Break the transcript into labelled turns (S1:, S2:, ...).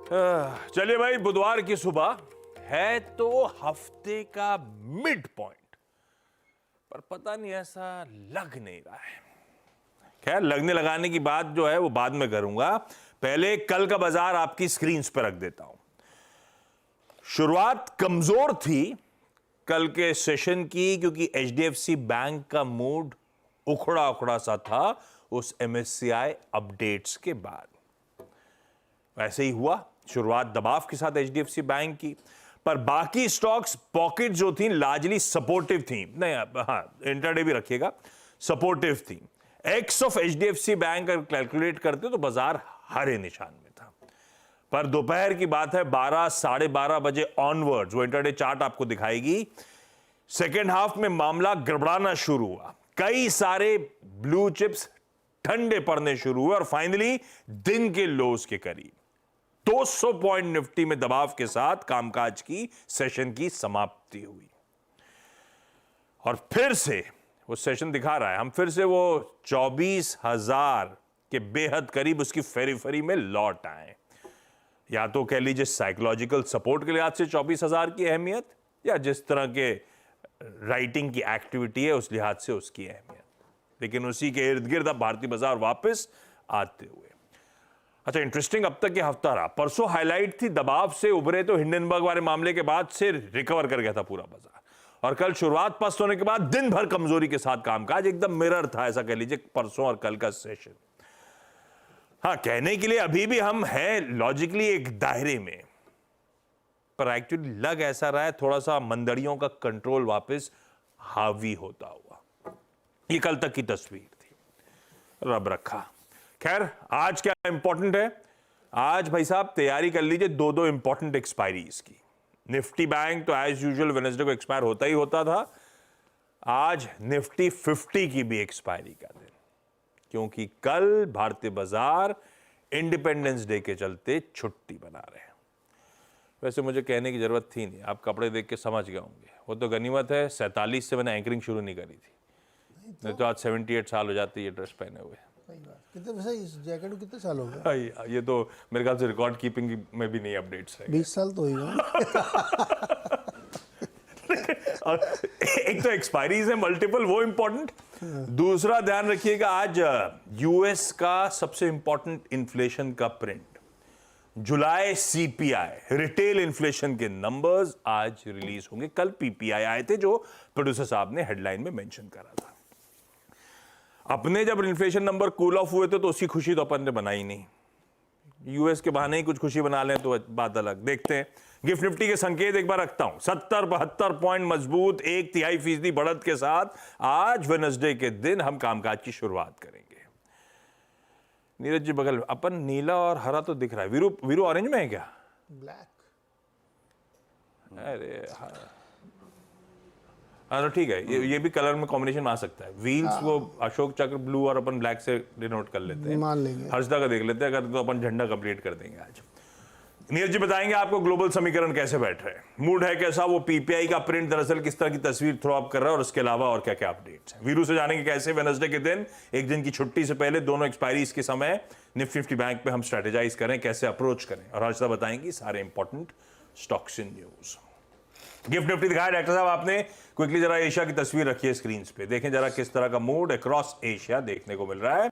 S1: चलिए भाई, बुधवार की सुबह है तो हफ्ते का मिड पॉइंट, पर पता नहीं ऐसा लग नहीं रहा है। खैर, लगने लगाने की बात जो है वो बाद में करूंगा। पहले कल का बाजार आपकी स्क्रीन पर रख देता हूं। शुरुआत कमजोर थी कल के सेशन की, क्योंकि एचडीएफसी बैंक का मूड उखड़ा उखड़ा सा था उस एमएससीआई अपडेट्स के बाद। वैसे ही हुआ, शुरुआत दबाव के साथ एचडीएफसी बैंक की, पर बाकी स्टॉक्स पॉकेट जो थी लार्जली सपोर्टिव थी। नहीं, हाँ, इंट्राडे भी रखिएगा, सपोर्टिव थी। एक्स ऑफ एचडीएफसी बैंक अगर कैलकुलेट करते तो बाजार हरे निशान में था। पर दोपहर की बात है, 12 साढ़े 12 बजे ऑनवर्ड्स, वो इंट्राडे चार्ट आपको दिखाएगी, सेकेंड हाफ में मामला गड़बड़ाना शुरू हुआ। कई सारे ब्लू चिप्स ठंडे पड़ने शुरू हुए और फाइनली दिन के लोस के करीब 200 पॉइंट निफ्टी में दबाव के साथ कामकाज की सेशन की समाप्ति हुई। और फिर से वो सेशन दिखा रहा है, हम फिर से वो 24,000 के बेहद करीब उसकी फेरीफेरी में लौट आए। या तो कह लीजिए साइकोलॉजिकल सपोर्ट के लिहाज से 24,000 की अहमियत, या जिस तरह के राइटिंग की एक्टिविटी है उस लिहाज से उसकी अहमियत। लेकिन उसी के इर्द गिर्द अब भारतीय बाजार वापस आते हुए। अच्छा, इंटरेस्टिंग अब तक ये हफ्ता रहा। परसों हाईलाइट थी, दबाव से उभरे तो हिंडनबर्ग वाले मामले के बाद से रिकवर कर गया था पूरा बाजार, और कल शुरुआत पस्त होने के बाद दिन भर कमजोरी के साथ कामकाज एकदम मिरर था, ऐसा कह लीजिए, परसों और कल का सेशन। हाँ, कहने के लिए अभी भी हम हैं लॉजिकली एक दायरे में, पर एक्चुअली लग ऐसा रहा है थोड़ा सा मंदड़ियों का कंट्रोल वापस हावी होता हुआ। ये कल तक की तस्वीर थी, रब रखा। खैर, आज क्या इंपॉर्टेंट है? आज भाई साहब तैयारी कर लीजिए दो इंपॉर्टेंट एक्सपायरीज की। निफ्टी बैंक तो एज यूजुअल वेडनेसडे को एक्सपायर होता ही होता था। आज निफ्टी 50 की भी एक्सपायरी का दिन, क्योंकि कल भारतीय बाजार इंडिपेंडेंस डे के चलते छुट्टी बना रहे हैं। वैसे मुझे कहने की जरूरत थी नहीं, आप कपड़े देख के समझ गए होंगे। वो तो गनीमत है 47 से मैंने एंकरिंग शुरू नहीं करी थी, नहीं तो आज 78 साल हो जाते ये ड्रेस पहने हुए।
S2: कितने वैसे इस जैकेट को कितने साल हो गए?
S1: ये तो मेरे ख्याल से रिकॉर्ड कीपिंग में भी नहीं अपडेट्स है।
S2: 20 साल तो ही
S1: और एक तो एक्सपायरीज है मल्टीपल, वो इंपॉर्टेंट। दूसरा ध्यान रखिएगा, आज यूएस का सबसे इंपॉर्टेंट इन्फ्लेशन का प्रिंट, जुलाई सीपीआई रिटेल इन्फ्लेशन के नंबर्स आज रिलीज होंगे। कल पीपीआई आए थे जो प्रोड्यूसर साहब ने हेडलाइन में मेंशन करा था। अपने जब इन्फ्लेशन नंबर कूल ऑफ हुए थे तो उसकी खुशी तो अपन ने बनाई नहीं। यूएस के बहाने ही कुछ खुशी बना लें तो बात अलग। देखते हैं गिफ्ट निफ्टी के संकेत एक बार रखता हूं। 70-72 पॉइंट मजबूत 1/3% बढ़त के साथ आज वेडनेसडे के दिन हम कामकाज की शुरुआत करेंगे। नीरज जी बगल अपन नीला और हरा तो दिख रहा है, वीरू ऑरेंज में है क्या?
S2: ब्लैक।
S1: अरे हाँ, ठीक है, ये भी कलर में कॉम्बिनेशन में आ सकता है। व्हील्स वो अशोक चक्र ब्लू और अपन ब्लैक से डिनोट कर लेते हैं,
S2: मान लेंगे।
S1: हर्षदा का देख लेते हैं, अगर तो अपन झंडा कंप्लीट कर देंगे आज। नीरज जी बताएंगे आपको ग्लोबल समीकरण कैसे बैठ रहे हैं, मूड है कैसा, वो पीपीआई का प्रिंट दरअसल किस तरह की तस्वीर थ्रो अप कर रहा है, और उसके अलावा और क्या क्या अपडेट्स हैं। वीरू से जानेंगे कैसे वेडनेसडे के दिन एक दिन की छुट्टी से पहले दोनों एक्सपायरीज के समय निफ्टी बैंक पे हम स्ट्रेटेजाइज करें, कैसे अप्रोच करें, और हर्षदा बताएंगी सारे important stocks in news. Gift Nifty दिखाया डॉक्टर साहब आपने, क्विकली जरा एशिया की तस्वीर रखी है स्क्रीन पे, देखें जरा किस तरह का मूड अक्रॉस एशिया देखने को मिल रहा है।